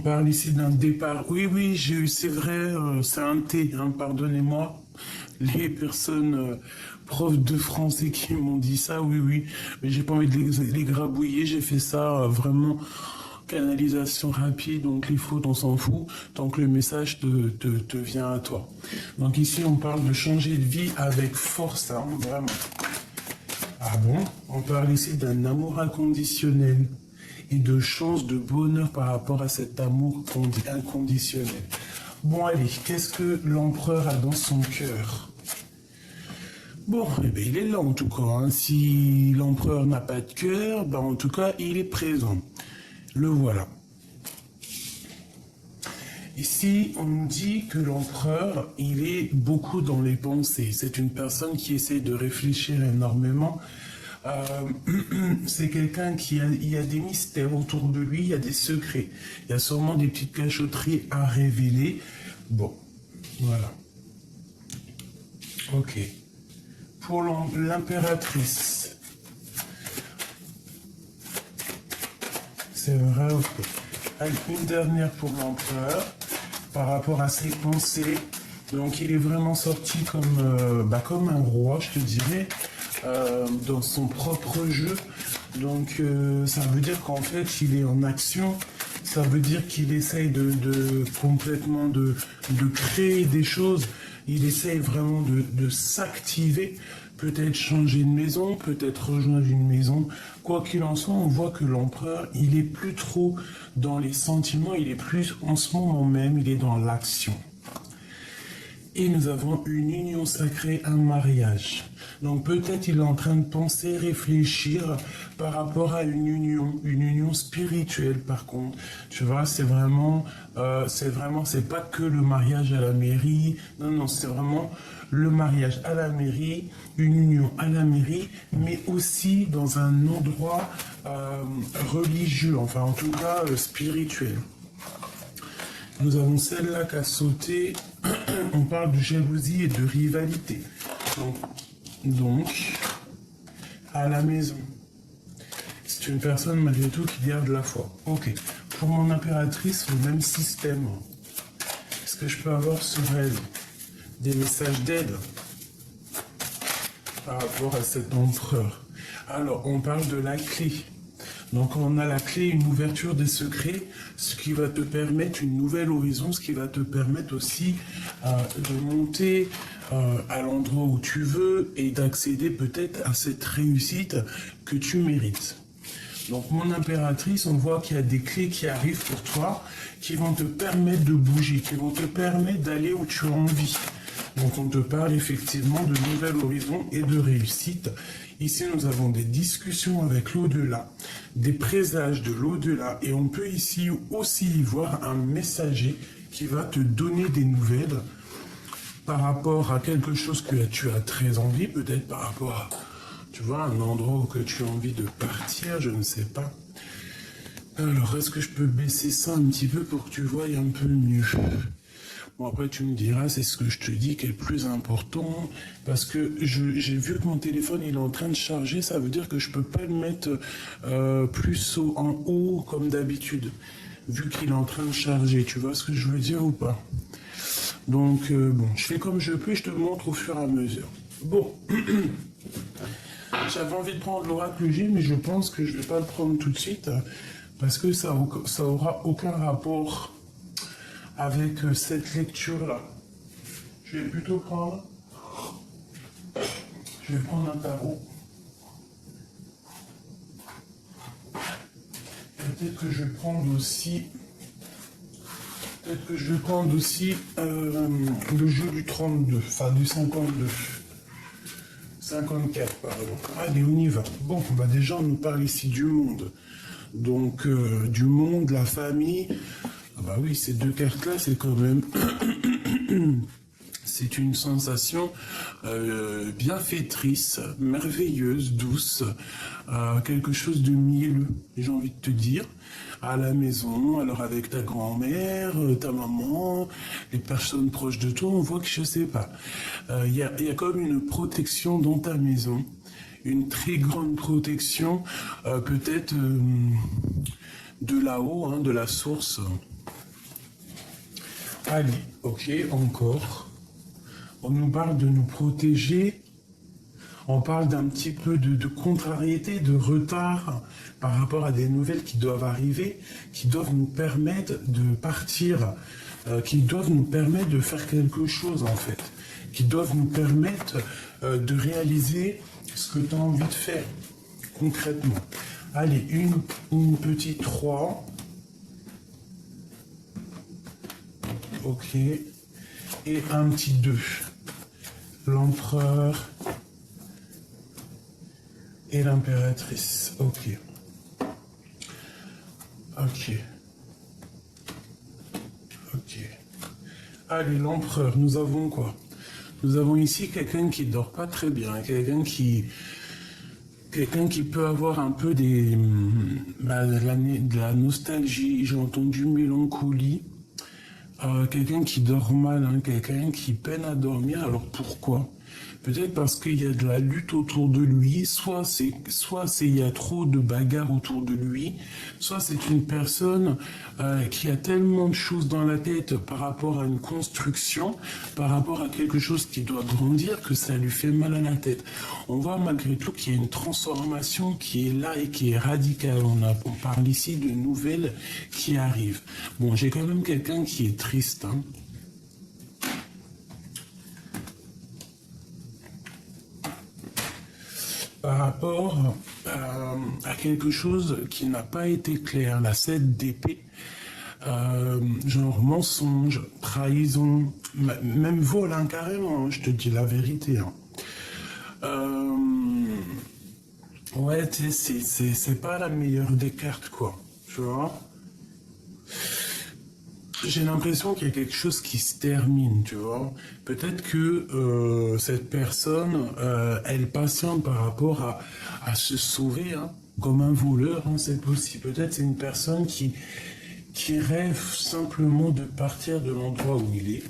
parle ici d'un départ. Oui, oui, j'ai eu, c'est vrai, c'est un T, hein, pardonnez-moi. Les personnes profs de français qui m'ont dit ça, oui, oui, mais j'ai pas envie de les grabouiller, j'ai fait ça vraiment canalisation rapide, donc les fautes, on s'en fout, tant que le message te vient à toi. Donc ici, on parle de changer de vie avec force, hein, vraiment. Ah bon? On parle ici d'un amour inconditionnel et de chance, de bonheur par rapport à cet amour inconditionnel. Bon, allez, qu'est-ce que l'empereur a dans son cœur? Bon, eh bien, il est là en tout cas, hein. Si l'empereur n'a pas de cœur, ben, en tout cas, il est présent. Le voilà. Ici, on nous dit que l'empereur, il est beaucoup dans les pensées. C'est une personne qui essaie de réfléchir énormément. C'est quelqu'un il y a des mystères autour de lui, il y a des secrets. Il y a sûrement des petites cachotteries à révéler. Bon, voilà. Ok. Pour l'impératrice. C'est vrai, ok. Allez, une dernière pour l'empereur, par rapport à ses pensées. Donc il est vraiment sorti comme un roi, je te dirais, dans son propre jeu. Donc ça veut dire qu'en fait il est en action. Ça veut dire qu'il essaye complètement de créer des choses. Il essaye vraiment de s'activer. Peut-être changer de maison, peut-être rejoindre une maison. Quoi qu'il en soit, on voit que l'empereur, il est plus trop dans les sentiments, il est plus en ce moment même, il est dans l'action. Et nous avons une union sacrée, un mariage. Donc peut-être il est en train de penser, réfléchir par rapport à une union spirituelle par contre. Tu vois, c'est pas que le mariage à la mairie. Non, non, c'est vraiment le mariage à la mairie, une union à la mairie, mais aussi dans un endroit religieux, enfin en tout cas spirituel. Nous avons celle-là qui a sauté. On parle de jalousie et de rivalité. Donc, à la maison. C'est une personne malgré tout qui garde la foi. Ok. Pour mon impératrice, le même système. Est-ce que je peux avoir sur elle des messages d'aide par rapport à cet empereur? Alors, on parle de la clé. Donc on a la clé, une ouverture des secrets, ce qui va te permettre une nouvelle horizon, ce qui va te permettre aussi de monter à l'endroit où tu veux et d'accéder peut-être à cette réussite que tu mérites. Donc mon impératrice, on voit qu'il y a des clés qui arrivent pour toi, qui vont te permettre de bouger, qui vont te permettre d'aller où tu as envie. Donc on te parle effectivement de nouvel horizon et de réussite. Ici, nous avons des discussions avec l'au-delà, des présages de l'au-delà, et on peut ici aussi voir un messager qui va te donner des nouvelles par rapport à quelque chose que tu as très envie, peut-être par rapport à, tu vois, un endroit où que tu as envie de partir, je ne sais pas. Alors, est-ce que je peux baisser ça un petit peu pour que tu voies un peu mieux? Bon, après, tu me diras, c'est ce que je te dis qui est le plus important, parce que j'ai vu que mon téléphone, il est en train de charger, ça veut dire que je peux pas le mettre plus en haut comme d'habitude, vu qu'il est en train de charger, tu vois ce que je veux dire ou pas? Donc, bon, je fais comme je peux, je te montre au fur et à mesure. Bon, j'avais envie de prendre l'oracle J, mais je pense que je vais pas le prendre tout de suite, parce que ça aura aucun rapport avec cette lecture-là. Je vais plutôt prendre... Je vais prendre un tarot. Peut-être que je vais prendre aussi... Peut-être que je vais prendre aussi le jeu du 32, enfin du 52. 54, pardon. Allez, on y va. Bon, bah déjà, on nous parle ici du monde. Donc, du monde, la famille... Ah bah oui, ces deux cartes-là, c'est quand même... c'est une sensation bienfaitrice, merveilleuse, douce, quelque chose de mielleux, j'ai envie de te dire, à la maison, alors avec ta grand-mère, ta maman, les personnes proches de toi, on voit que je sais pas. Il y a comme une protection dans ta maison, une très grande protection, peut-être de là-haut, hein, de la source. Allez, ok, encore. On nous parle de nous protéger. On parle d'un petit peu de contrariété, de retard par rapport à des nouvelles qui doivent arriver, qui doivent nous permettre de partir, qui doivent nous permettre de faire quelque chose en fait, qui doivent nous permettre de réaliser ce que tu as envie de faire concrètement. Allez, une petite 3. Ok. Et un petit 2. L'empereur et l'impératrice. Ok. Ok. Ok. Allez, l'empereur, nous avons quoi? Nous avons ici quelqu'un qui dort pas très bien, quelqu'un qui peut avoir un peu de la nostalgie, j'ai entendu mélancolie, quelqu'un qui dort mal, hein, quelqu'un qui peine à dormir. Alors pourquoi? Peut-être parce qu'il y a de la lutte autour de lui, soit il y a trop de bagarres autour de lui, soit c'est une personne qui a tellement de choses dans la tête par rapport à une construction, par rapport à quelque chose qui doit grandir, que ça lui fait mal à la tête. On voit malgré tout qu'il y a une transformation qui est là et qui est radicale. On parle ici de nouvelles qui arrivent. Bon, j'ai quand même quelqu'un qui est triste, hein. Par rapport à quelque chose qui n'a pas été clair, la 7 d'épée, genre mensonge, trahison, même vol, hein, carrément, hein, je te dis la vérité. Hein. Ouais, tu sais, c'est pas la meilleure des cartes, quoi, tu vois. J'ai l'impression qu'il y a quelque chose qui se termine, tu vois. Peut-être que cette personne, elle patiente par rapport à se sauver, hein, comme un voleur, hein, c'est possible. Peut-être c'est une personne qui rêve simplement de partir de l'endroit où il est.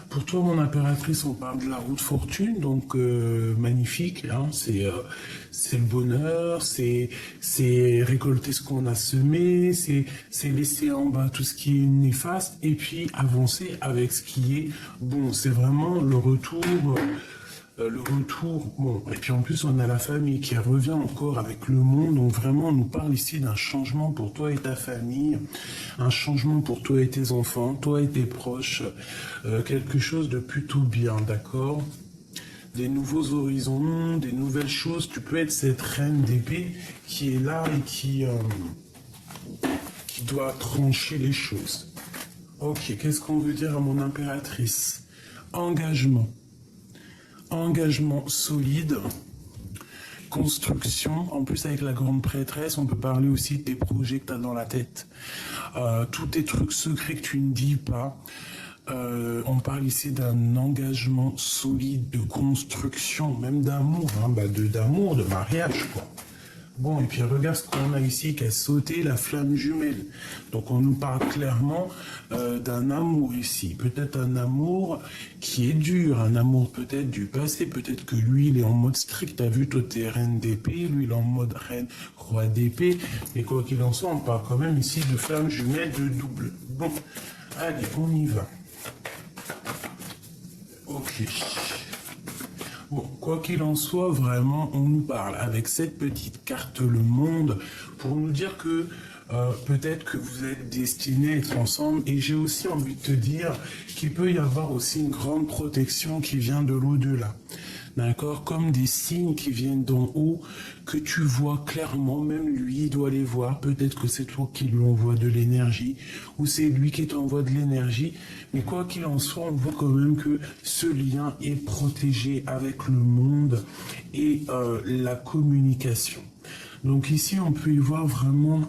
Pour toi, mon impératrice, on parle de la route fortune, donc magnifique, hein, c'est le bonheur, c'est récolter ce qu'on a semé, c'est laisser en bas tout ce qui est néfaste et puis avancer avec ce qui est bon. C'est vraiment le retour. Bon, et puis en plus on a la famille qui revient encore avec le monde, donc vraiment on nous parle ici d'un changement pour toi et ta famille, un changement pour toi et tes enfants, toi et tes proches, quelque chose de plutôt bien, d'accord? Des nouveaux horizons, des nouvelles choses, tu peux être cette reine d'épée qui est là et qui doit trancher les choses. Ok, qu'est-ce qu'on veut dire à mon impératrice? Engagement. Engagement solide, construction. En plus, avec la grande prêtresse, on peut parler aussi de tes projets que tu as dans la tête. Tous tes trucs secrets que tu ne dis pas. On parle ici d'un engagement solide, de construction, même d'amour, hein, d'amour, de mariage, quoi. Bon, et puis regarde ce qu'on a ici qui a sauté, la flamme jumelle. Donc on nous parle clairement d'un amour ici. Peut-être un amour qui est dur, un amour peut-être du passé, peut-être que lui il est en mode strict. T'as vu, toi t'es reine d'épée, lui il est en mode reine roi d'épée. Mais quoi qu'il en soit, on parle quand même ici de flamme jumelle de double. Bon, allez, on y va. Ok. Bon, quoi qu'il en soit, vraiment, on nous parle avec cette petite carte le monde pour nous dire que peut-être que vous êtes destinés à être ensemble. Et j'ai aussi envie de te dire qu'il peut y avoir aussi une grande protection qui vient de l'au-delà. D'accord? Comme des signes qui viennent d'en haut, que tu vois clairement, même lui, il doit les voir. Peut-être que c'est toi qui lui envoie de l'énergie, ou c'est lui qui t'envoie de l'énergie. Mais quoi qu'il en soit, on voit quand même que ce lien est protégé avec le monde et la communication. Donc ici, on peut y voir vraiment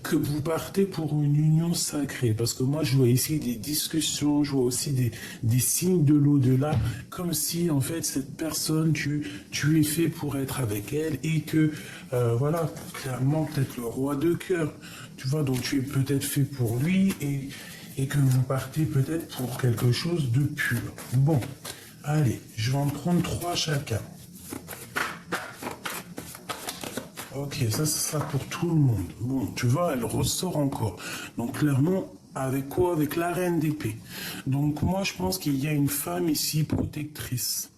que vous partez pour une union sacrée. Parce que moi, je vois ici des discussions, je vois aussi des signes de l'au-delà, comme si, en fait, cette personne, tu es fait pour être avec elle et que, voilà, clairement, peut-être le roi de cœur, tu vois, donc tu es peut-être fait pour lui et que vous partez peut-être pour quelque chose de pur. Bon, allez, je vais en prendre 3 chacun. Ok, ça sera pour tout le monde. Bon, tu vois, elle ressort encore. Donc clairement, Avec quoi? Avec la reine d'épée. Donc moi je pense qu'il y a une femme ici protectrice.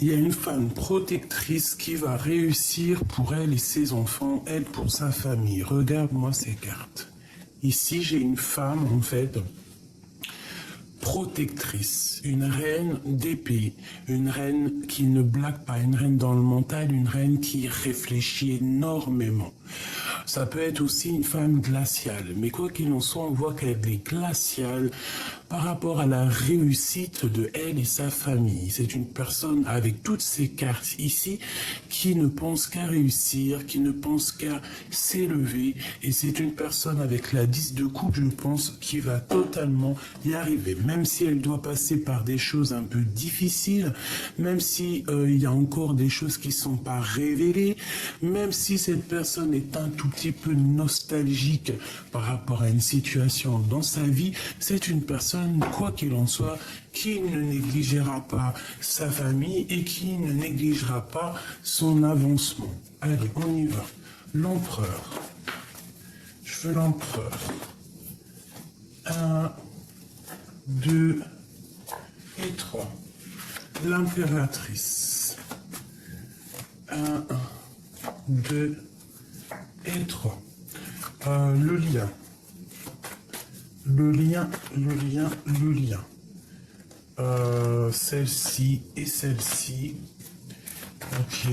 Il y a une femme protectrice qui va réussir pour elle et ses enfants, elle pour sa famille. Regarde-moi ces cartes. Ici j'ai une femme en fait protectrice, une reine d'épée, une reine qui ne blague pas, une reine dans le mental, une reine qui réfléchit énormément. Ça peut être aussi une femme glaciale, mais quoi qu'il en soit, on voit qu'elle est glaciale par rapport à la réussite de elle et sa famille. C'est une personne avec toutes ces cartes ici qui ne pense qu'à réussir, qui ne pense qu'à s'élever, et c'est une personne avec la 10 de coupe, je pense, qui va totalement y arriver, même si elle doit passer par des choses un peu difficiles, même si il y a encore des choses qui sont pas révélées, même si cette personne est un tout petit peu nostalgique par rapport à une situation dans sa vie, c'est une personne, quoi qu'il en soit, qui ne négligera pas sa famille et qui ne négligera pas son avancement. Allez, on y va. L'empereur. Je veux l'empereur. 1, 2 et 3. L'impératrice. 1, 2 et 3. Le lien. Le lien. Celle-ci et celle-ci. Ok,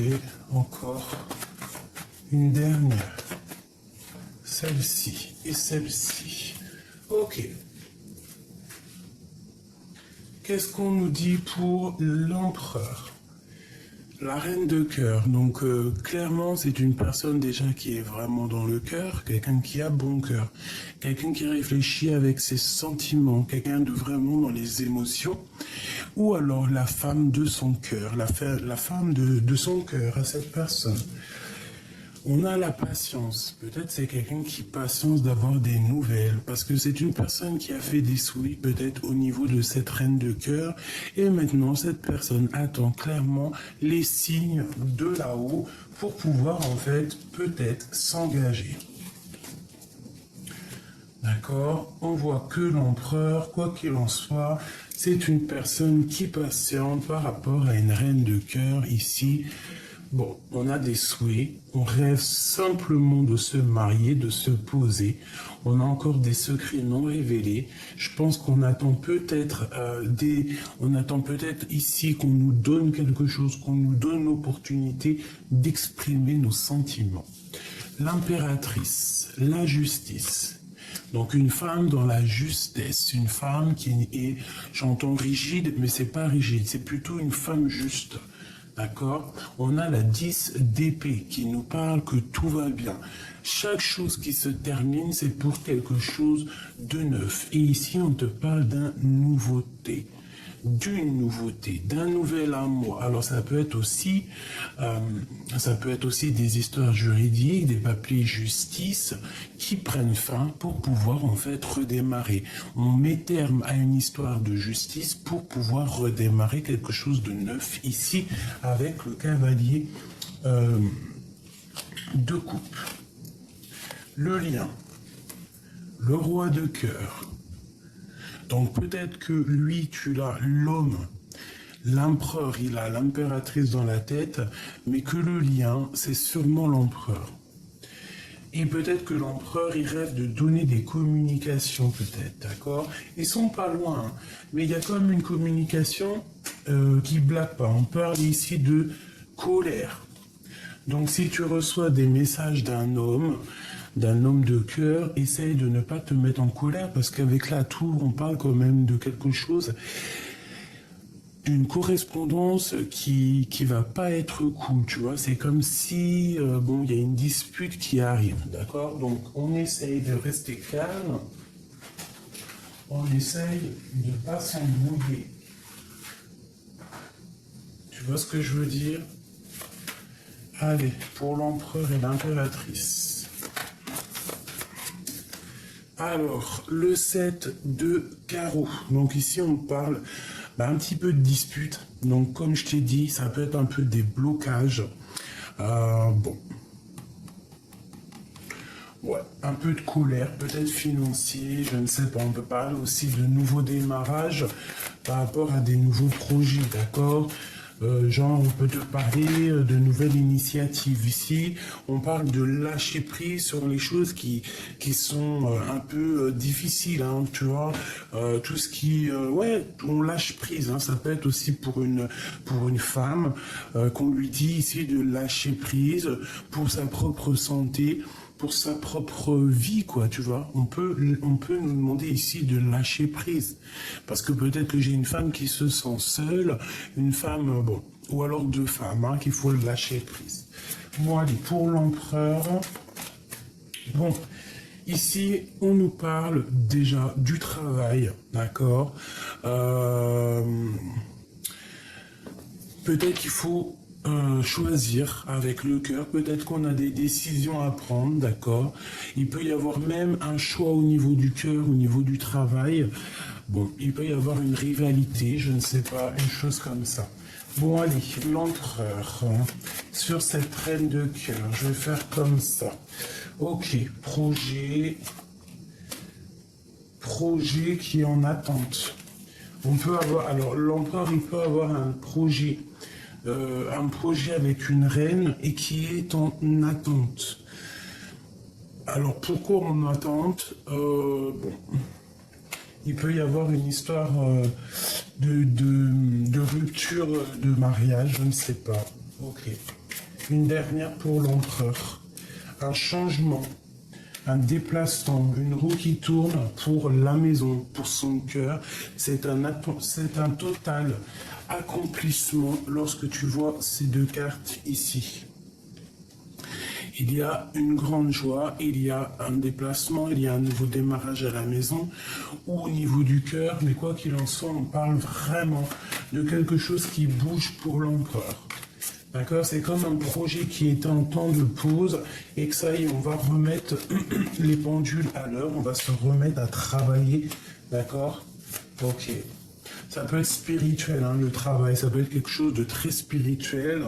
encore une dernière. Celle-ci et celle-ci. Ok. Qu'est-ce qu'on nous dit pour l'empereur? La reine de cœur, donc clairement c'est une personne déjà qui est vraiment dans le cœur, quelqu'un qui a bon cœur, quelqu'un qui réfléchit avec ses sentiments, quelqu'un de vraiment dans les émotions, ou alors la femme de son cœur, la femme de son cœur à cette personne. On a la patience. Peut-être c'est quelqu'un qui patience d'avoir des nouvelles, parce que c'est une personne qui a fait des souhaits peut-être au niveau de cette reine de cœur, et maintenant cette personne attend clairement les signes de là-haut pour pouvoir en fait peut-être s'engager. D'accord? On voit que l'empereur, quoi qu'il en soit, c'est une personne qui patiente par rapport à une reine de cœur ici. Bon, on a des souhaits, on rêve simplement de se marier, de se poser. On a encore des secrets non révélés. Je pense qu'on attend peut-être ici qu'on nous donne quelque chose, qu'on nous donne l'opportunité d'exprimer nos sentiments. L'impératrice, la justice. Donc une femme dans la justesse, une femme qui est, j'entends rigide, mais c'est pas rigide, c'est plutôt une femme juste. D'accord? On a la 10 d'épée qui nous parle que tout va bien. Chaque chose qui se termine, c'est pour quelque chose de neuf. Et ici, on te parle d'une nouveauté, d'un nouvel amour. Alors ça peut être aussi des histoires juridiques, des papiers justice qui prennent fin pour pouvoir en fait redémarrer. On met terme à une histoire de justice pour pouvoir redémarrer quelque chose de neuf ici avec le cavalier de coupe. Le lien, le roi de cœur. Donc peut-être que lui, tu l'as, l'homme, l'empereur, il a l'impératrice dans la tête, mais que le lien, c'est sûrement l'empereur. Et peut-être que l'empereur, il rêve de donner des communications, peut-être, d'accord? Ils sont pas loin, hein, mais il y a quand même une communication qui blague pas. On parle ici de colère. Donc si tu reçois des messages d'un homme de cœur, essaye de ne pas te mettre en colère, parce qu'avec la tour, on parle quand même de quelque chose, une correspondance qui va pas être cool, tu vois. C'est comme si, il y a une dispute qui arrive, d'accord? Donc, on essaye de rester calme, on essaye de pas s'embrouiller. Tu vois ce que je veux dire? Allez, pour l'empereur et l'impératrice. Alors, le 7 de carreau. Donc ici, on parle un petit peu de dispute. Donc, comme je t'ai dit, ça peut être un peu des blocages. Ouais. un peu de colère, peut-être financier, je ne sais pas. On peut parler aussi de nouveaux démarrages par rapport à des nouveaux projets, d'accord? Genre, on peut te parler de nouvelles initiatives. Ici, on parle de lâcher prise sur les choses qui sont un peu difficiles, hein, tu vois. Tout ce qui... ouais, on lâche prise. Hein, ça peut être aussi pour une femme qu'on lui dit ici de lâcher prise pour sa propre santé, pour sa propre vie, quoi, tu vois. On peut nous demander ici de lâcher prise. Parce que peut-être que j'ai une femme qui se sent seule, une femme, bon, ou alors deux femmes, hein, qu'il faut lâcher prise. Bon, allez, pour l'empereur, bon, ici, on nous parle déjà du travail, d'accord. Peut-être qu'il faut choisir avec le cœur, peut-être qu'on a des décisions à prendre, d'accord. Il peut y avoir même un choix au niveau du cœur, au niveau du travail. Bon, il peut y avoir une rivalité, je ne sais pas, une chose comme ça. Bon, allez, l'empereur, hein, sur cette reine de cœur, je vais faire comme ça. Ok, projet qui est en attente. On peut avoir, alors l'empereur, il peut avoir un projet avec une reine et qui est en attente. Alors pourquoi en attente? Bon, il peut y avoir une histoire de rupture de mariage, je ne sais pas. Ok. Une dernière pour l'empereur. Un changement, un déplacement, une roue qui tourne pour la maison, pour son cœur. C'est un total accomplissement lorsque tu vois ces deux cartes ici. Il y a une grande joie, il y a un déplacement, il y a un nouveau démarrage à la maison ou au niveau du cœur, mais quoi qu'il en soit, on parle vraiment de quelque chose qui bouge pour l'empereur. D'accord? C'est comme un projet qui est en temps de pause et que ça y est, on va remettre les pendules à l'heure, on va se remettre à travailler. D'accord? Ok. Ça peut être spirituel, hein, le travail, ça peut être quelque chose de très spirituel.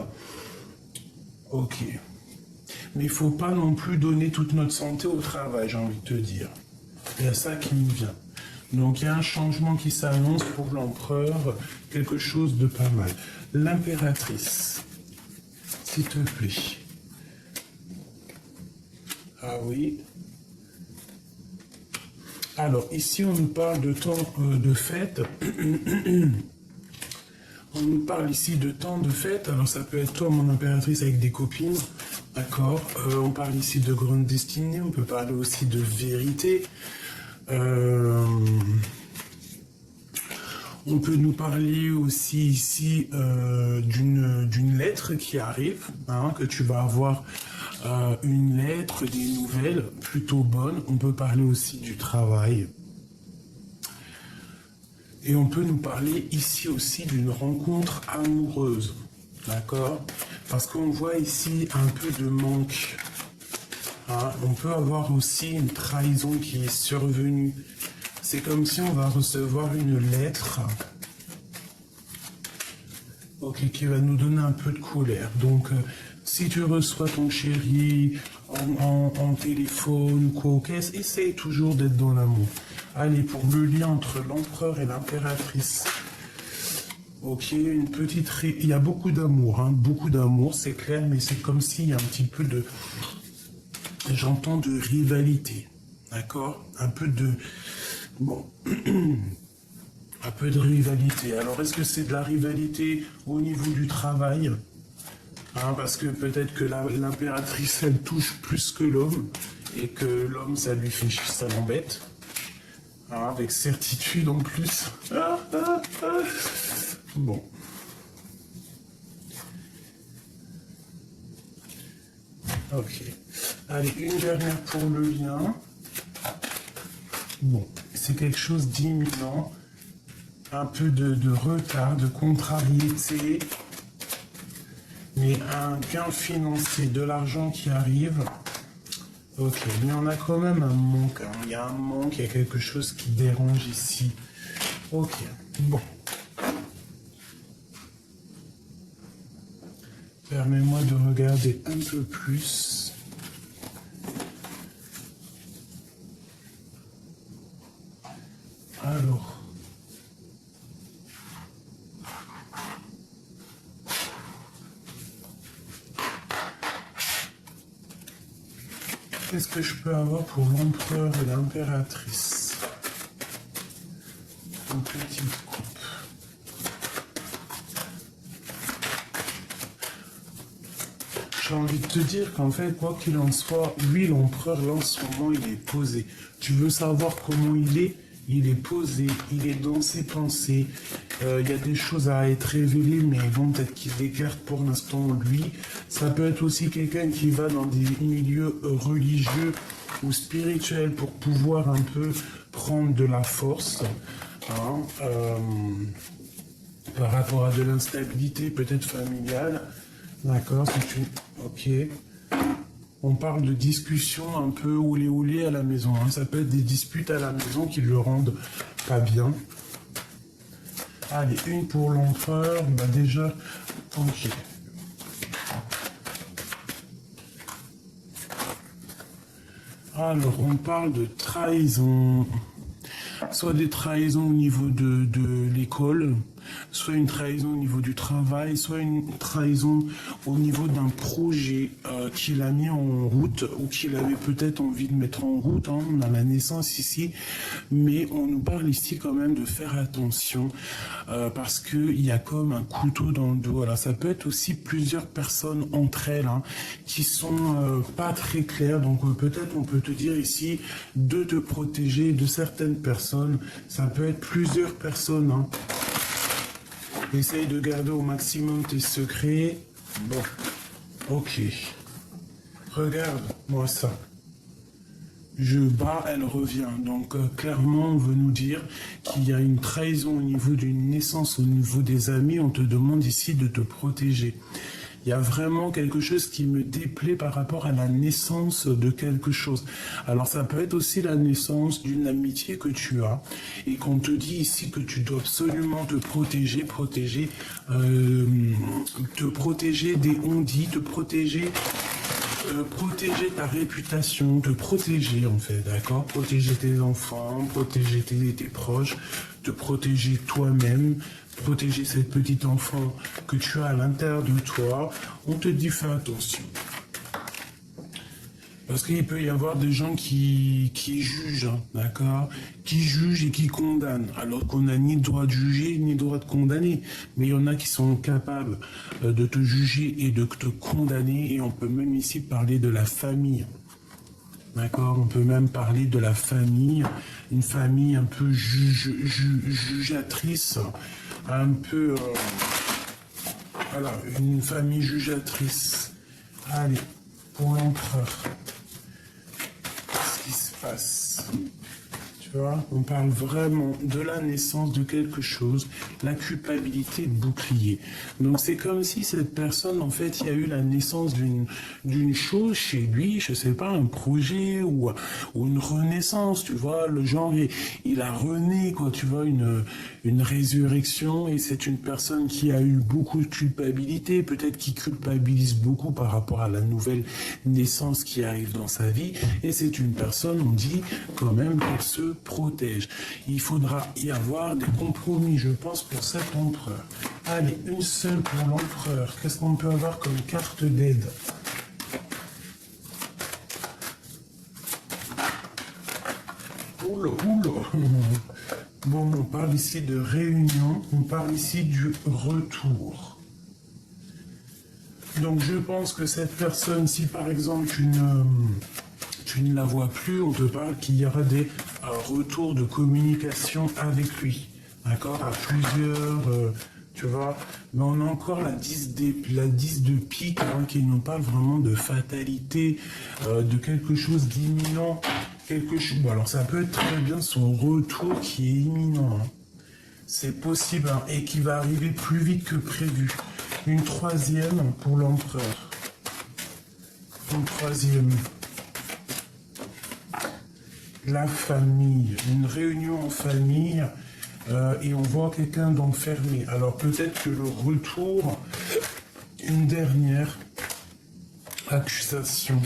Ok. Mais il ne faut pas non plus donner toute notre santé au travail, j'ai envie de te dire. Il y a ça qui me vient. Donc il y a un changement qui s'annonce pour l'empereur, quelque chose de pas mal. L'impératrice, s'il te plaît. Ah oui. Alors ici on nous parle de temps de fête. On nous parle ici de temps de fête, alors ça peut être toi, mon impératrice, avec des copines, d'accord. On parle ici de grande destinée, on peut parler aussi de vérité. On peut nous parler aussi ici d'une lettre qui arrive, hein, que tu vas avoir une lettre, des nouvelles plutôt bonnes. On peut parler aussi du travail. Et on peut nous parler ici aussi d'une rencontre amoureuse, d'accord? Parce qu'on voit ici un peu de manque. Hein? On peut avoir aussi une trahison qui est survenue. C'est comme si on va recevoir une lettre, ok, qui va nous donner un peu de colère. Donc, si tu reçois ton chéri en téléphone, quoi, ok, essaye toujours d'être dans l'amour. Allez, pour le lien entre l'empereur et l'impératrice. Ok, une petite... Il y a beaucoup d'amour, hein, beaucoup d'amour, c'est clair, mais c'est comme s'il y a un petit peu de... J'entends de rivalité, d'accord? Un peu de... Bon... un peu de rivalité. Alors, est-ce que c'est de la rivalité au niveau du travail? Hein, parce que peut-être que l'impératrice, elle touche plus que l'homme, et que l'homme, ça lui fait... ça l'embête. Ah, avec certitude en plus. Bon. Ok. Allez, une dernière pour le lien. Bon, c'est quelque chose d'imminent. Un peu de retard, de contrariété. Mais un gain financier, de l'argent qui arrive. Ok, mais on a quand même un manque. Hein. Il y a un manque, il y a quelque chose qui dérange ici. Ok, bon. Permets-moi de regarder un peu plus. Alors, qu'est-ce que je peux avoir pour l'empereur et l'impératrice? Une petite coupe. J'ai envie de te dire qu'en fait, quoi qu'il en soit, lui, l'empereur, là, en ce moment, il est posé. Tu veux savoir comment il est posé, il est dans ses pensées. Il y a des choses à être révélées, mais bon, peut-être qu'il les garde pour l'instant, lui. Ça peut être aussi quelqu'un qui va dans des milieux religieux ou spirituels pour pouvoir un peu prendre de la force. Hein, par rapport à de l'instabilité, peut-être familiale. D'accord, c'est une... Ok. On parle de discussions un peu oulé à la maison. Hein. Ça peut être des disputes à la maison qui le rendent pas bien. Allez, une pour l'empereur. Bah déjà, ok. Alors, on parle de trahison. Soit des trahisons au niveau de l'école, soit une trahison au niveau du travail, soit une trahison au niveau d'un projet qu'il a mis en route ou qu'il avait peut-être envie de mettre en route. Hein. On a la naissance ici, mais on nous parle ici quand même de faire attention parce qu'il y a comme un couteau dans le dos. Alors, ça peut être aussi plusieurs personnes entre elles hein, qui sont pas très claires. Donc peut-être on peut te dire ici de te protéger de certaines personnes. Ça peut être plusieurs personnes. Hein. Essaye de garder au maximum tes secrets. Bon, ok. Regarde-moi ça. Je bats, elle revient. Donc clairement, on veut nous dire qu'il y a une trahison au niveau d'une naissance, au niveau des amis. On te demande ici de te protéger. Il y a vraiment quelque chose qui me déplaît par rapport à la naissance de quelque chose. Alors ça peut être aussi la naissance d'une amitié que tu as et qu'on te dit ici que tu dois absolument te protéger, protéger des on-dit, te protéger ta réputation, te protéger en fait, d'accord? Protéger tes enfants, protéger tes proches, te protéger toi-même, protéger cette petite enfant que tu as à l'intérieur de toi. On te dit fais attention. Parce qu'il peut y avoir des gens qui jugent, hein, d'accord? Qui jugent et qui condamnent, alors qu'on n'a ni droit de juger, ni droit de condamner. Mais il y en a qui sont capables de te juger et de te condamner, et on peut même ici parler de la famille. D'accord? On peut même parler de la famille, une famille un peu jugeatrice, un peu... voilà, une famille jugeatrice. Allez, pour l'empereur. Qu'est-ce qui se passe? Tu vois, on parle vraiment de la naissance de quelque chose, la culpabilité de bouclier. Donc c'est comme si cette personne, en fait, il y a eu la naissance d'une chose chez lui, je sais pas, un projet ou une renaissance, tu vois, le genre, il a rené, quoi, tu vois, une résurrection, et c'est une personne qui a eu beaucoup de culpabilité, peut-être qui culpabilise beaucoup par rapport à la nouvelle naissance qui arrive dans sa vie, et c'est une personne, on dit, quand même, qu'elle se protège. Il faudra y avoir des compromis, je pense, pour cet empereur. Allez, une seule pour l'empereur. Qu'est-ce qu'on peut avoir comme carte d'aide? Oula, oula. Bon, on parle ici de réunion, on parle ici du retour. Donc je pense que cette personne, si par exemple tu ne la vois plus, on te parle qu'il y aura des retours de communication avec lui. D'accord? À plusieurs, tu vois. Mais on a encore la 10 de pique, hein, qui nous parle vraiment de fatalité, de quelque chose d'imminent. Bon, alors ça peut être très bien son retour qui est imminent. Hein. C'est possible, hein, et qui va arriver plus vite que prévu. Une troisième pour l'empereur. Une troisième. La famille, une réunion en famille, et on voit quelqu'un d'enfermé. Alors peut-être que le retour, une dernière accusation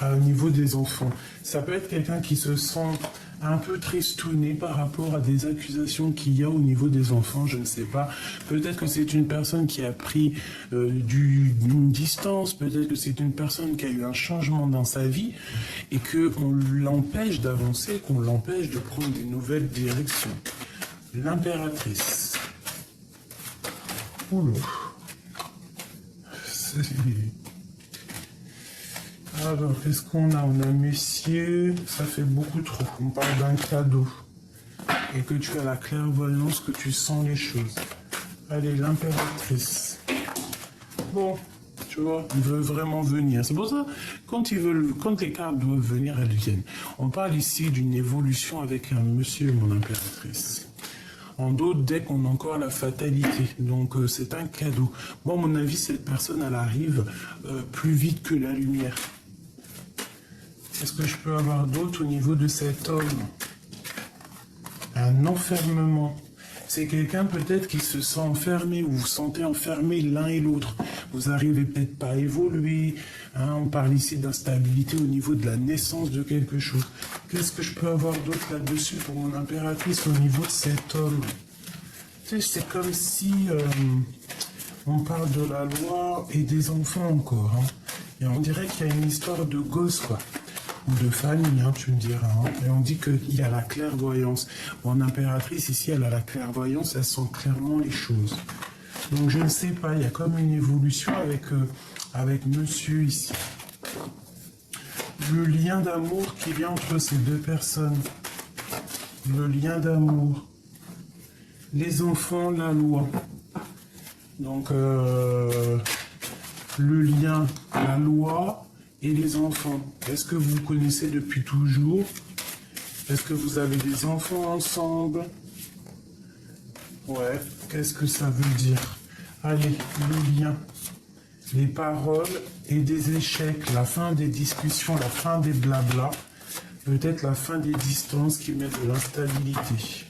au niveau des enfants. Ça peut être quelqu'un qui se sent un peu tristouné par rapport à des accusations qu'il y a au niveau des enfants, je ne sais pas. Peut-être que c'est une personne qui a pris une distance, peut-être que c'est une personne qui a eu un changement dans sa vie et qu'on l'empêche d'avancer, qu'on l'empêche de prendre des nouvelles directions. L'impératrice. Oula. Alors, qu'est-ce qu'on a? On a Messier, ça fait beaucoup trop. On parle d'un cadeau. Et que tu as la clairvoyance, que tu sens les choses. Allez, l'impératrice. Bon, tu vois, il veut vraiment venir. C'est pour ça, quand les cartes doivent venir, elles viennent. On parle ici d'une évolution avec un monsieur, mon impératrice. En d'autres decks, on a encore la fatalité. Donc, c'est un cadeau. Moi, à mon avis, cette personne, elle arrive plus vite que la lumière. Est-ce que je peux avoir d'autres au niveau de cet homme? Un enfermement. C'est quelqu'un peut-être qui se sent enfermé, ou vous vous sentez enfermé l'un et l'autre. Vous n'arrivez peut-être pas à évoluer. Hein, on parle ici d'instabilité au niveau de la naissance de quelque chose. Qu'est-ce que je peux avoir d'autre là-dessus pour mon impératrice au niveau de cet homme? Tu sais, c'est comme si on parle de la loi et des enfants encore. Hein. Et on dirait qu'il y a une histoire de gosse, quoi. Ou de famille, hein, tu me diras. Hein. Et on dit qu'il y a la clairvoyance. Mon impératrice, ici, elle a la clairvoyance, elle sent clairement les choses. Donc, je ne sais pas, il y a comme une évolution avec monsieur ici. Le lien d'amour qui vient entre ces deux personnes. Le lien d'amour. Les enfants, la loi. Donc, le lien, la loi... Et les enfants, est-ce que vous vous connaissez depuis toujours? Est-ce que vous avez des enfants ensemble? Ouais, qu'est-ce que ça veut dire? Allez, le lien, les paroles et des échecs, la fin des discussions, la fin des blabla, peut-être la fin des distances qui mettent de l'instabilité.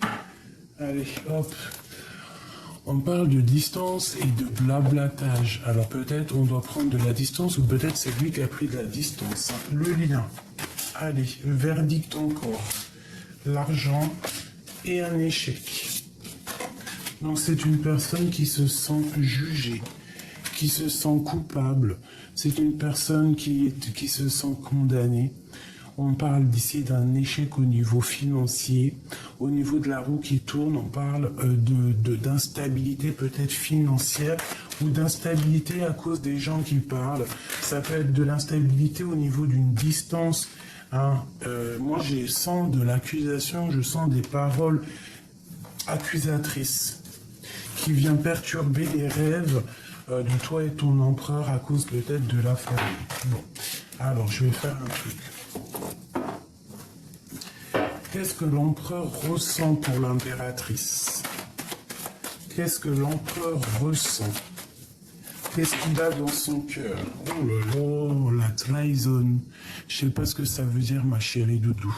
Allez, hop. On parle de distance et de blablatage. Alors peut-être on doit prendre de la distance ou peut-être c'est lui qui a pris de la distance. Le lien. Allez, le verdict encore. L'argent et un échec. Donc c'est une personne qui se sent jugée, qui se sent coupable. C'est une personne qui se sent condamnée. On parle d'ici d'un échec au niveau financier, au niveau de la roue qui tourne, on parle d'instabilité peut-être financière ou d'instabilité à cause des gens qui parlent. Ça peut être de l'instabilité au niveau d'une distance. Hein. Moi, je sens de l'accusation, je sens des paroles accusatrices qui viennent perturber les rêves de toi et ton empereur à cause peut-être de la famille. Bon, alors je vais faire un truc. Qu'est-ce que l'empereur ressent pour l'impératrice? Qu'est-ce que l'empereur ressent? Qu'est-ce qu'il a dans son cœur? Oh là là, la trahison. Je sais pas ce que ça veut dire, ma chérie doudou.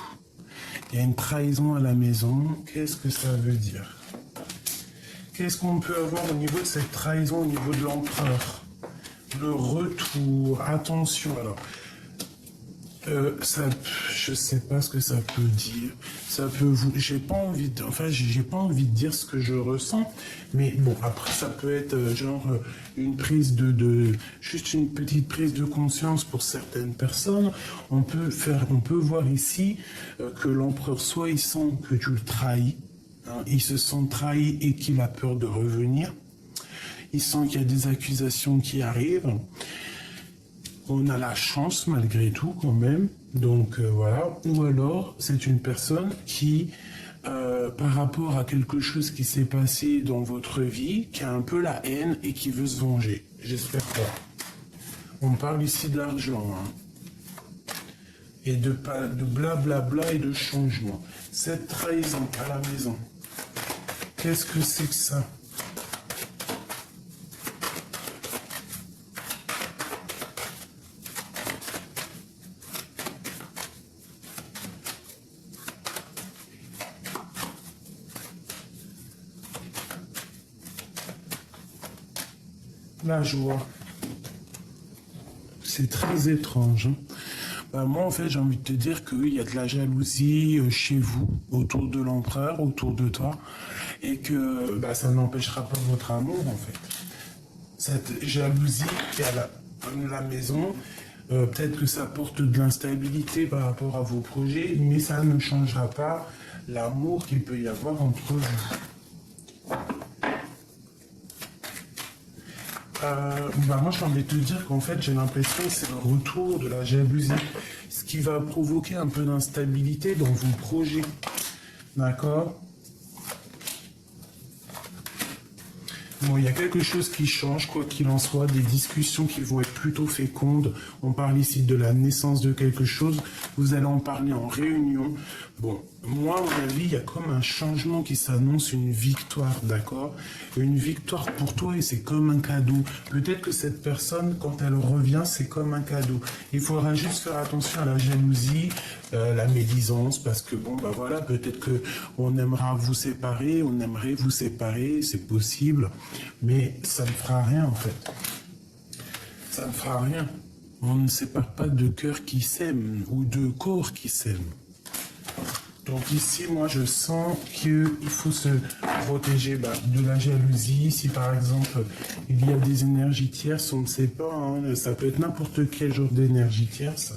Il y a une trahison à la maison. Qu'est-ce que ça veut dire? Qu'est-ce qu'on peut avoir au niveau de cette trahison, au niveau de l'empereur? Le retour. Attention, alors. Je sais pas ce que ça peut dire. Ça peut vous. J'ai pas envie de dire ce que je ressens. Mais bon, après, ça peut être une prise juste une petite prise de conscience pour certaines personnes. On peut voir ici que l'empereur, soit il sent que tu le trahis, hein, il se sent trahi et qu'il a peur de revenir. Il sent qu'il y a des accusations qui arrivent. On a la chance malgré tout quand même, donc voilà. Ou alors c'est une personne qui, par rapport à quelque chose qui s'est passé dans votre vie, qui a un peu la haine et qui veut se venger. J'espère pas. On parle ici d'argent, hein. Et de blablabla et de changement. Cette trahison à la maison, qu'est-ce que c'est que ça? La joie. C'est très étrange. Hein. Bah, moi, en fait, j'ai envie de te dire qu'il y a de la jalousie chez vous, autour de l'empereur, autour de toi, et que bah, ça n'empêchera pas votre amour, en fait. Cette jalousie qui est à la maison, peut-être que ça porte de l'instabilité par rapport à vos projets, mais ça ne changera pas l'amour qu'il peut y avoir entre vous. Bah moi, j'ai envie de te dire qu'en fait, j'ai l'impression que c'est le retour de la jalousie, ce qui va provoquer un peu d'instabilité dans vos projets. D'accord? Bon, il y a quelque chose qui change, quoi qu'il en soit, des discussions qui vont être plutôt fécondes. On parle ici de la naissance de quelque chose. Vous allez en parler en réunion. Bon, moi, à mon avis, il y a comme un changement qui s'annonce, une victoire, d'accord? Une victoire pour toi et c'est comme un cadeau. Peut-être que cette personne, quand elle revient, c'est comme un cadeau. Il faudra juste faire attention à la jalousie, la médisance, parce que bon, bah voilà, peut-être que on aimera vous séparer, on aimerait vous séparer, c'est possible, mais ça ne fera rien en fait. Ça ne fera rien. On ne sépare pas de cœur qui s'aiment ou de corps qui s'aiment. Donc ici, moi, je sens qu'il faut se protéger de la jalousie. Si par exemple, il y a des énergies tierces, on ne sait pas, hein, ça peut être n'importe quel genre d'énergie tierce,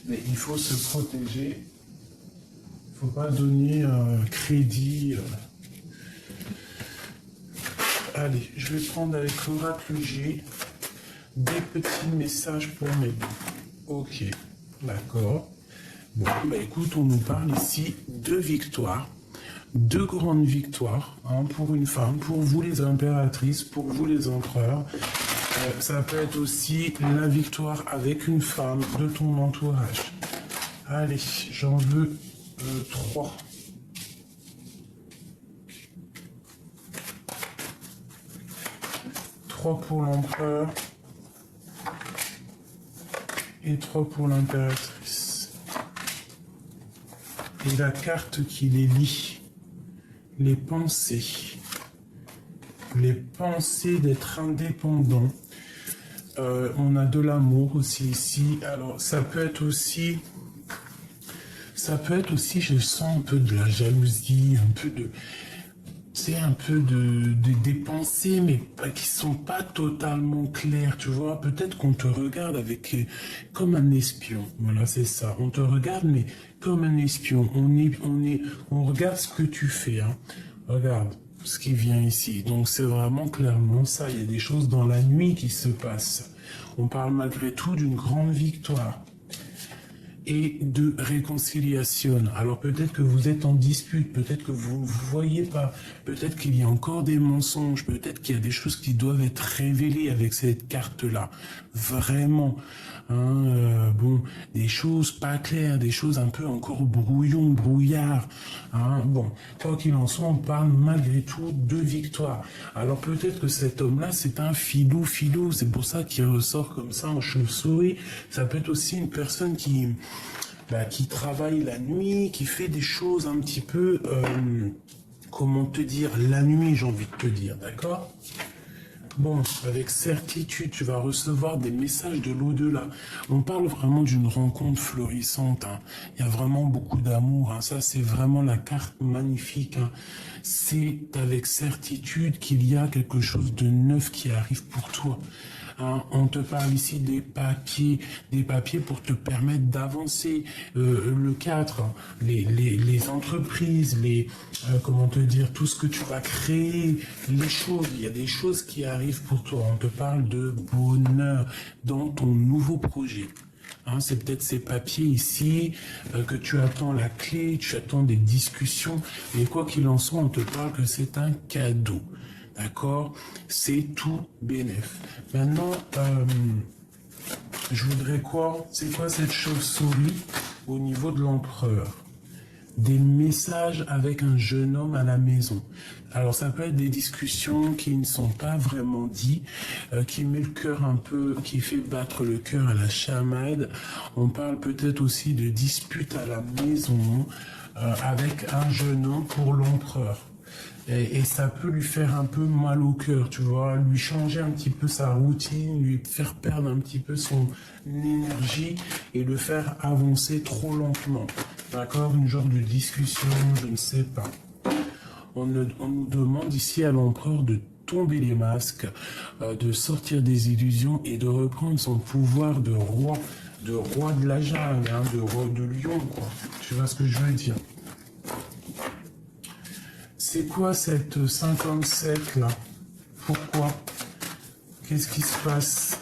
mais il faut se protéger. Il ne faut pas donner crédit. Allez, je vais prendre avec l'oracle G des petits messages pour m'aider. Ok, d'accord. Bon, bah écoute, on nous parle ici de victoires, de grandes victoires, hein, pour une femme, pour vous les impératrices, pour vous les empereurs. Ça peut être aussi la victoire avec une femme de ton entourage. Allez, j'en veux 3. Pour l'empereur et 3 pour l'impératrice. Et la carte qui les lie, les pensées d'être indépendant. On a de l'amour aussi ici. Alors ça peut être aussi, je sens un peu de la jalousie, un peu de, c'est un peu des pensées, mais qui sont pas totalement claires, tu vois. Peut-être qu'on te regarde avec comme un espion. Voilà, c'est ça. On te regarde, mais comme un espion. On regarde ce que tu fais. Hein. Regarde ce qui vient ici. Donc c'est vraiment clairement ça. Il y a des choses dans la nuit qui se passent. On parle malgré tout d'une grande victoire et de réconciliation. Alors peut-être que vous êtes en dispute, peut-être que vous ne voyez pas, peut-être qu'il y a encore des mensonges, peut-être qu'il y a des choses qui doivent être révélées avec cette carte-là. Vraiment. Hein, bon, des choses pas claires, des choses un peu encore brouillon, brouillard. Hein, bon, quoi qu'il en soit, on parle malgré tout de victoire. Alors peut-être que cet homme-là, c'est un filou, c'est pour ça qu'il ressort comme ça en chauve-souris. Ça peut être aussi une personne qui travaille la nuit, qui fait des choses un petit peu, comment te dire, la nuit, j'ai envie de te dire, d'accord ? Bon, avec certitude, tu vas recevoir des messages de l'au-delà. On parle vraiment d'une rencontre florissante. Hein. Il y a vraiment beaucoup d'amour. Hein. Ça, c'est vraiment la carte magnifique. Hein. C'est avec certitude qu'il y a quelque chose de neuf qui arrive pour toi. Hein, on te parle ici des papiers pour te permettre d'avancer. Le 4, les entreprises, comment te dire, tout ce que tu vas créer, les choses, il y a des choses qui arrivent pour toi. On te parle de bonheur dans ton nouveau projet. Hein, c'est peut-être ces papiers ici que tu attends la clé, tu attends des discussions, mais quoi qu'il en soit, on te parle que c'est un cadeau. D'accord? C'est tout bénef. Maintenant, je voudrais quoi? C'est quoi cette chauve-souris au niveau de l'empereur? Des messages avec un jeune homme à la maison. Alors ça peut être des discussions qui ne sont pas vraiment dites, qui met le cœur un peu, qui fait battre le cœur à la chamade. On parle peut-être aussi de disputes à la maison avec un jeune homme pour l'empereur. Et ça peut lui faire un peu mal au cœur, tu vois, lui changer un petit peu sa routine, lui faire perdre un petit peu son énergie et le faire avancer trop lentement. D'accord? Une genre de discussion, je ne sais pas. On nous demande ici à l'empereur de tomber les masques, de sortir des illusions et de reprendre son pouvoir de roi de la jungle, hein, de roi de lion, quoi. Tu vois ce que je veux dire? C'est quoi cette 57 là? Pourquoi? Qu'est-ce qui se passe?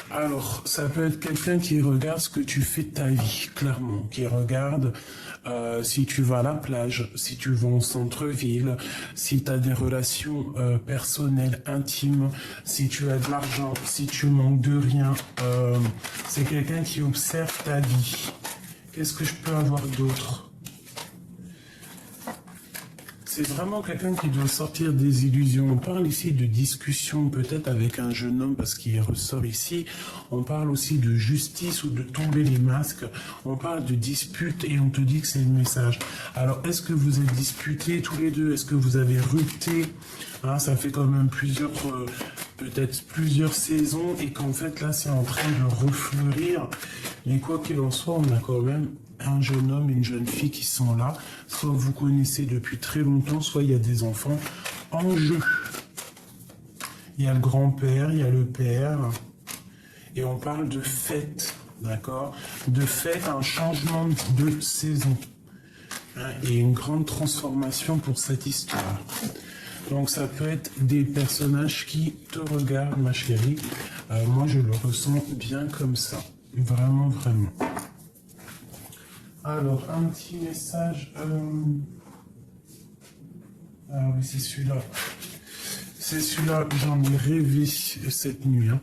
Alors, ça peut être quelqu'un qui regarde ce que tu fais de ta vie, clairement. Qui regarde si tu vas à la plage, si tu vas au centre-ville, si tu as des relations personnelles, intimes, si tu as de l'argent, si tu manques de rien. C'est quelqu'un qui observe ta vie. Qu'est-ce que je peux avoir d'autre? C'est vraiment quelqu'un qui doit sortir des illusions. On parle ici de discussion peut-être avec un jeune homme parce qu'il ressort ici. On parle aussi de justice ou de tomber les masques. On parle de dispute et on te dit que c'est le message. Alors, est-ce que vous êtes disputés tous les deux? Est-ce que vous avez rupté? Hein, ça fait quand même peut-être plusieurs saisons et qu'en fait là c'est en train de refleurir. Mais quoi qu'il en soit, on a quand même un jeune homme et une jeune fille qui sont là. Soit vous connaissez depuis très longtemps, soit il y a des enfants en jeu. Il y a le grand-père, il y a le père. Et on parle de fête, d'accord? De fête, un changement de saison. Hein, et une grande transformation pour cette histoire. Donc ça peut être des personnages qui te regardent, ma chérie. Moi, je le ressens bien comme ça. Vraiment, vraiment. Alors, un petit message. Ah oui, c'est celui-là. C'est celui-là que j'en ai rêvé cette nuit. Hein.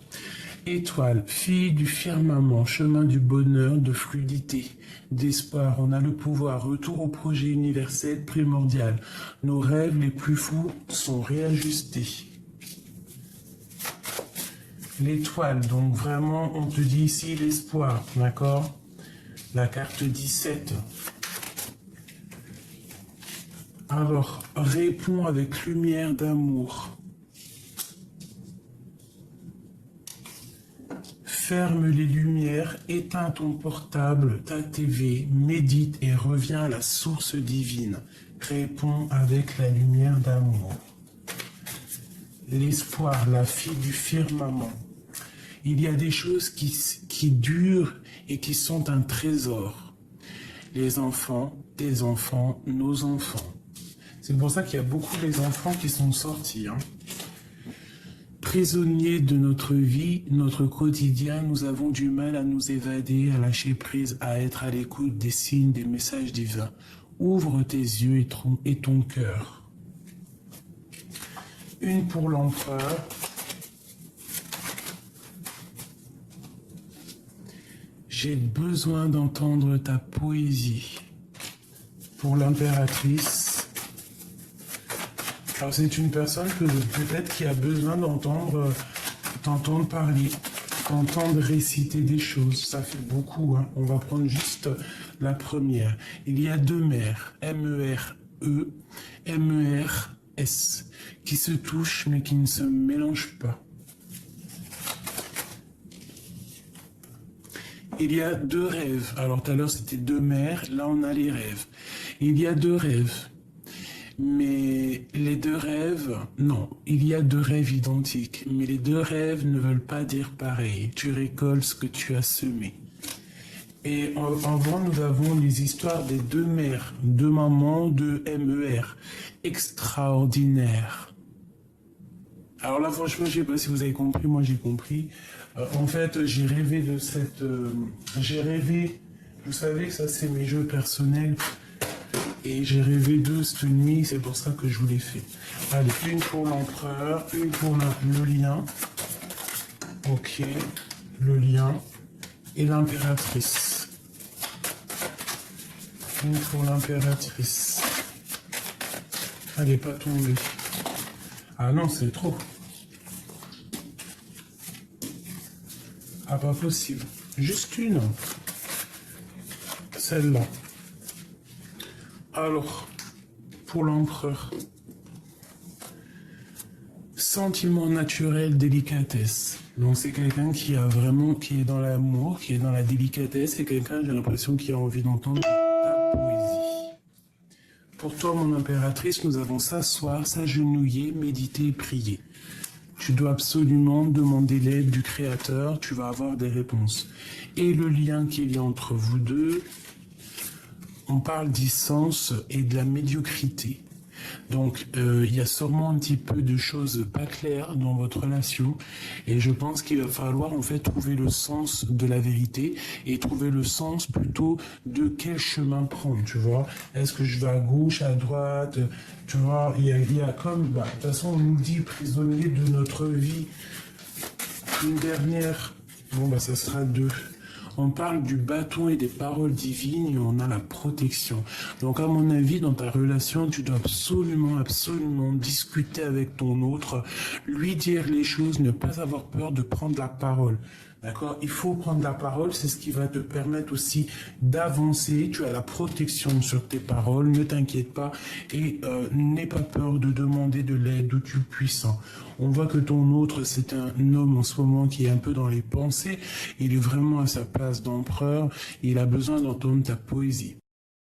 Étoile, fille du firmament, chemin du bonheur, de fluidité, d'espoir. On a le pouvoir, retour au projet universel primordial. Nos rêves les plus fous sont réajustés. L'étoile, donc vraiment, on te dit ici l'espoir, d'accord? La carte 17. Alors, réponds avec lumière d'amour. Ferme les lumières, éteins ton portable, ta TV, médite et reviens à la source divine. Réponds avec la lumière d'amour. L'espoir, la fille du firmament. Il y a des choses qui durent et qui sont un trésor. Les enfants, tes enfants, nos enfants. C'est pour ça qu'il y a beaucoup des enfants qui sont sortis. Hein. Prisonniers de notre vie, notre quotidien, nous avons du mal à nous évader, à lâcher prise, à être à l'écoute des signes, des messages divins. Ouvre tes yeux et ton cœur. Une pour l'empereur. J'ai besoin d'entendre ta poésie. Pour l'impératrice. Alors c'est une personne que peut-être qui a besoin t'entendre parler, t'entendre réciter des choses. Ça fait beaucoup. Hein. On va prendre juste la première. Il y a deux mères, M-E-R-E, M-E-R-S, qui se touchent mais qui ne se mélangent pas. Il y a deux rêves. Alors tout à l'heure c'était deux mères, là on a les rêves. Il y a deux rêves. Mais les deux rêves, non, il y a deux rêves identiques, mais les deux rêves ne veulent pas dire pareil. Tu récoltes ce que tu as semé. Et avant, nous avons les histoires des deux mères, deux mamans, deux MER, extraordinaires. Alors là, franchement, je ne sais pas si vous avez compris, moi j'ai compris. En fait, j'ai rêvé de cette... j'ai rêvé, vous savez que ça c'est mes jeux personnels. Et j'ai rêvé d'eux cette nuit, c'est pour ça que je vous l'ai fait. Allez, une pour l'empereur, une pour le lien. Ok, le lien. Et l'impératrice. Une pour l'impératrice. Elle n'est pas tombée. Ah non, c'est trop. Ah, pas possible. Juste une. Celle-là. Alors, pour l'empereur, sentiment naturel, délicatesse. Donc c'est quelqu'un qui a vraiment, qui est dans l'amour, qui est dans la délicatesse, c'est quelqu'un, j'ai l'impression, qui a envie d'entendre ta poésie. Pour toi, mon impératrice, nous avons s'asseoir, s'agenouiller, méditer et prier. Tu dois absolument demander l'aide du Créateur, tu vas avoir des réponses. Et le lien qu'il y a entre vous deux, on parle d'essence et de la médiocrité. Donc, il y a sûrement un petit peu de choses pas claires dans votre relation et je pense qu'il va falloir en fait trouver le sens de la vérité et trouver le sens plutôt de quel chemin prendre, tu vois. Est-ce que je vais à gauche, à droite, tu vois, il y a comme, de toute façon, on nous dit prisonnier de notre vie. Une dernière, ça sera 2. On parle du bâton et des paroles divines et on a la protection. Donc à mon avis, dans ta relation, tu dois absolument discuter avec ton autre, lui dire les choses, ne pas avoir peur de prendre la parole. D'accord? Il faut prendre la parole, c'est ce qui va te permettre aussi d'avancer. Tu as la protection sur tes paroles, ne t'inquiète pas et n'aie pas peur de demander de l'aide d'où tu es puissant. On voit que ton autre, c'est un homme en ce moment qui est un peu dans les pensées. Il est vraiment à sa place d'empereur. Il a besoin d'entendre ta poésie.